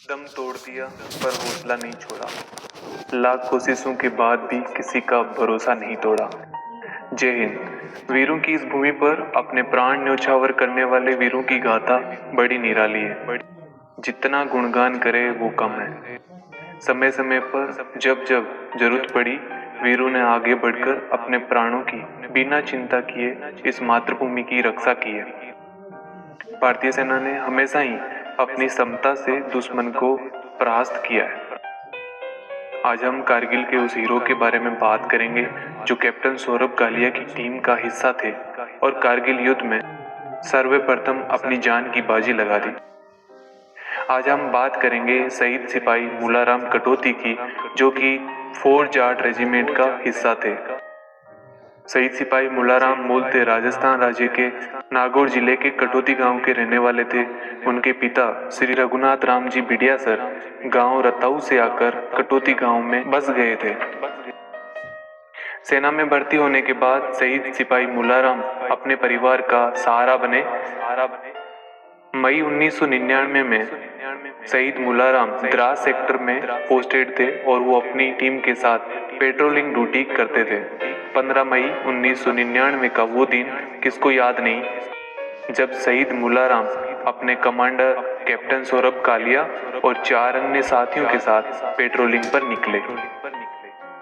दम तोड़ दिया पर हौसला नहीं छोड़ा। लाख कोशिशों के बाद भी किसी का भरोसा नहीं तोड़ा। जय हिंद। वीरों की इस भूमि पर अपने प्राण न्यौछावर करने वाले वीरों की गाथा बड़ी निराली है। जितना गुणगान करे वो कम है। समय समय पर जब जब जरूरत पड़ी, वीरों ने आगे बढ़कर अपने प्राणों की बिना चिंता किए इस मातृभूमि की रक्षा की है। भारतीय सेना ने हमेशा ही अपनी समता से दुश्मन को परास्त किया है। आज हम कारगिल के उस हीरो के बारे में बात करेंगे जो कैप्टन सौरभ कालिया की टीम का हिस्सा थे और कारगिल युद्ध में सर्वप्रथम अपनी जान की बाजी लगा दी। आज हम बात करेंगे शहीद सिपाही मूलाराम कटौती की, जो कि 4 जाट रेजिमेंट का हिस्सा थे। शहीद सिपाही मूलाराम मूलतः राजस्थान राज्य के नागौर जिले के कटौती गांव के रहने वाले थे। उनके पिता श्री रघुनाथ राम जी बिडियासर गांव रताऊ से आकर कटौती गांव में बस गए थे। सेना में भर्ती होने के बाद शहीद सिपाही मूलाराम अपने परिवार का सहारा बने। मई 1999 में शहीद मूलाराम द्रास सेक्टर में पोस्टेड थे और वो अपनी टीम के साथ पेट्रोलिंग ड्यूटी करते थे। 15 मई 1999 का वो दिन किसको याद नहीं, जब शहीद मूलाराम अपने कमांडर कैप्टन सौरभ कालिया और 4 अन्य साथियों के साथ पेट्रोलिंग पर निकले।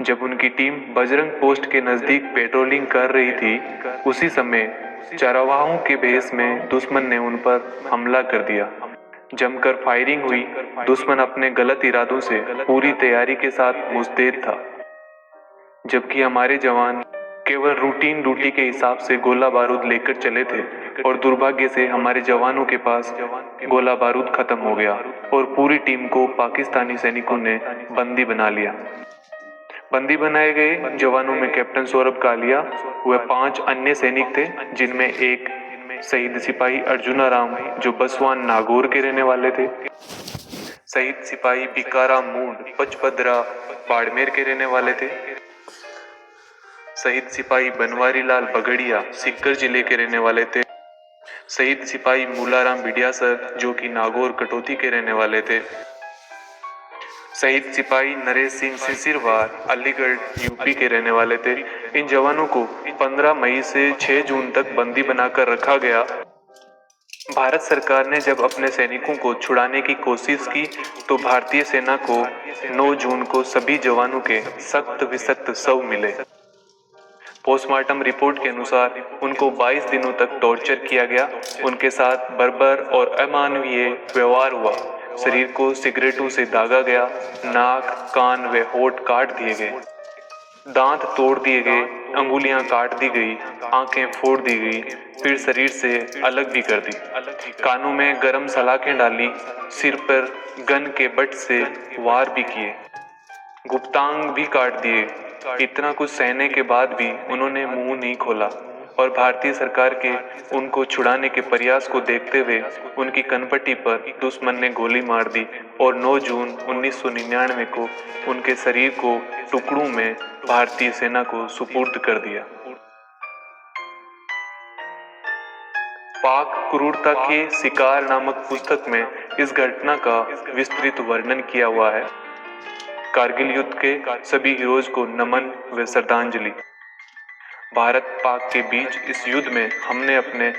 जब उनकी टीम बजरंग पोस्ट के नजदीक पेट्रोलिंग कर रही थी, उसी समय चरवाहों के भेष में दुश्मन ने उन पर हमला कर दिया। जमकर फायरिंग हुई। दुश्मन अपने गलत इरादों से पूरी तैयारी के साथ मुस्तैद था, जबकि हमारे जवान केवल रूटीन ड्यूटी के हिसाब से गोला बारूद लेकर चले थे और दुर्भाग्य से हमारे जवानों के पास गोला बारूद खत्म हो गया और पूरी टीम को पाकिस्तानी सैनिकों ने बंदी बना लिया। बंदी बनाए गए जवानों में कैप्टन सौरभ कालिया व 5 अन्य सैनिक थे, जिनमें एक शहीद सिपाही अर्जुनाराम जो बसवान नागौर के रहने वाले थे, शहीद सिपाही बिकाराम मूंड पचपदरा बाड़मेर के रहने वाले थे, शहीद सिपाही बनवारी लाल बगड़िया सीकर जिले के रहने वाले थे, शहीद सिपाही मूलाराम बिडियासर जो कि नागौर कटौती के रहने वाले थे, शहीद सिपाही नरेश सिंह सिसिरवार अलीगढ़ यूपी के रहने वाले थे। इन जवानों को 15 मई से 6 जून तक बंदी बनाकर रखा गया। भारत सरकार ने जब अपने सैनिकों को छुड़ाने की कोशिश की तो भारतीय सेना को 9 जून को सभी जवानों के सख्त विसख्त शव मिले। पोस्टमार्टम रिपोर्ट के अनुसार उनको 22 दिनों तक टॉर्चर किया गया। उनके साथ बर्बर और अमानवीय व्यवहार हुआ। शरीर को सिगरेटों से दागा गया, नाक, कान व होठ काट दिए गए, दांत तोड़ दिए गए, अंगुलियां काट दी गई, आंखें फोड़ दी गई, फिर शरीर से अलग भी कर दी, कानों में गरम सलाखें डाली, सिर पर गन के बट से वार भी किए, गुप्तांग भी काट दिए। इतना कुछ सहने के बाद भी उन्होंने मुंह नहीं खोला और भारतीय सरकार के उनको छुड़ाने के प्रयास को देखते हुए उनकी कनपट्टी पर दुश्मन ने गोली मार दी और 9 जून 1999 को उनके शरीर को टुकड़ों में भारतीय सेना को सुपुर्द कर दिया। पाक क्रूरता के शिकार नामक पुस्तक में इस घटना का विस्तृत वर्णन किया हुआ है। कारगिल युद्ध के सभी हीरोज को नमन व श्रद्धांजलि। भारत पाक के बीच इस युद्ध में हमने अपने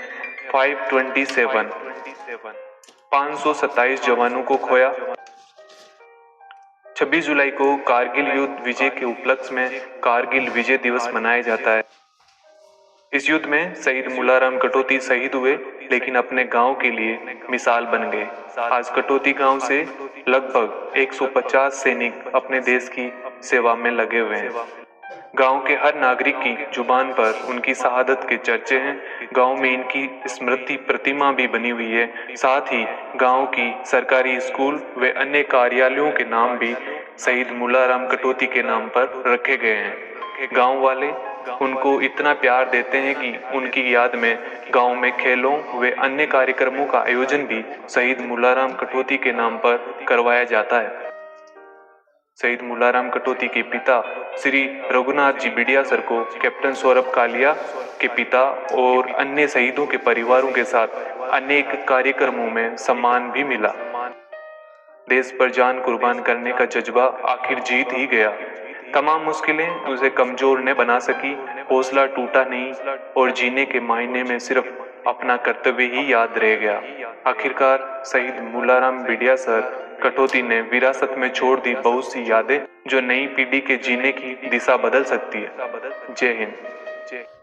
527 जवानों को खोया। 26 जुलाई को कारगिल युद्ध विजय के उपलक्ष्य में कारगिल विजय दिवस मनाया जाता है। इस युद्ध में शहीद मूलाराम कटौती शहीद हुए, लेकिन अपने गांव के लिए मिसाल बन गए। आज कटौती गांव से लगभग 150 सैनिक अपने देश की सेवा में लगे हुए हैं। गांव के हर नागरिक की जुबान पर उनकी शहादत के चर्चे हैं। गांव में इनकी स्मृति प्रतिमा भी बनी हुई है। साथ ही गांव की सरकारी स्कूल व अन्य कार्यालयों के नाम भी शहीद मूलाराम कटौती के नाम पर रखे गए हैं। गांव वाले उनको इतना प्यार देते हैं कि उनकी याद में गांव में खेलों व अन्य कार्यक्रमों का आयोजन भी शहीद मूलाराम कटौती के नाम पर करवाया जाता है। शहीद मूलाराम कटौती के पिता श्री रघुनाथ जी बिडियासर को कैप्टन सौरभ कालिया के पिता और अन्य शहीदों के परिवारों के साथ अनेक कार्यक्रमों में सम्मान भी मिला। देश पर जान कुर्बान करने का जज्बा आखिर जीत ही गया। तमाम मुश्किलें उसे कमजोर न बना सकी, हौसला टूटा नहीं और जीने के मायने में सिर्फ अपना कर्तव्य ही याद रह गया। आखिरकार शहीद मूलाराम बिडिया सर कटौती ने विरासत में छोड़ दी बहुत सी यादें जो नई पीढ़ी के जीने की दिशा बदल सकती है। जय हिंद।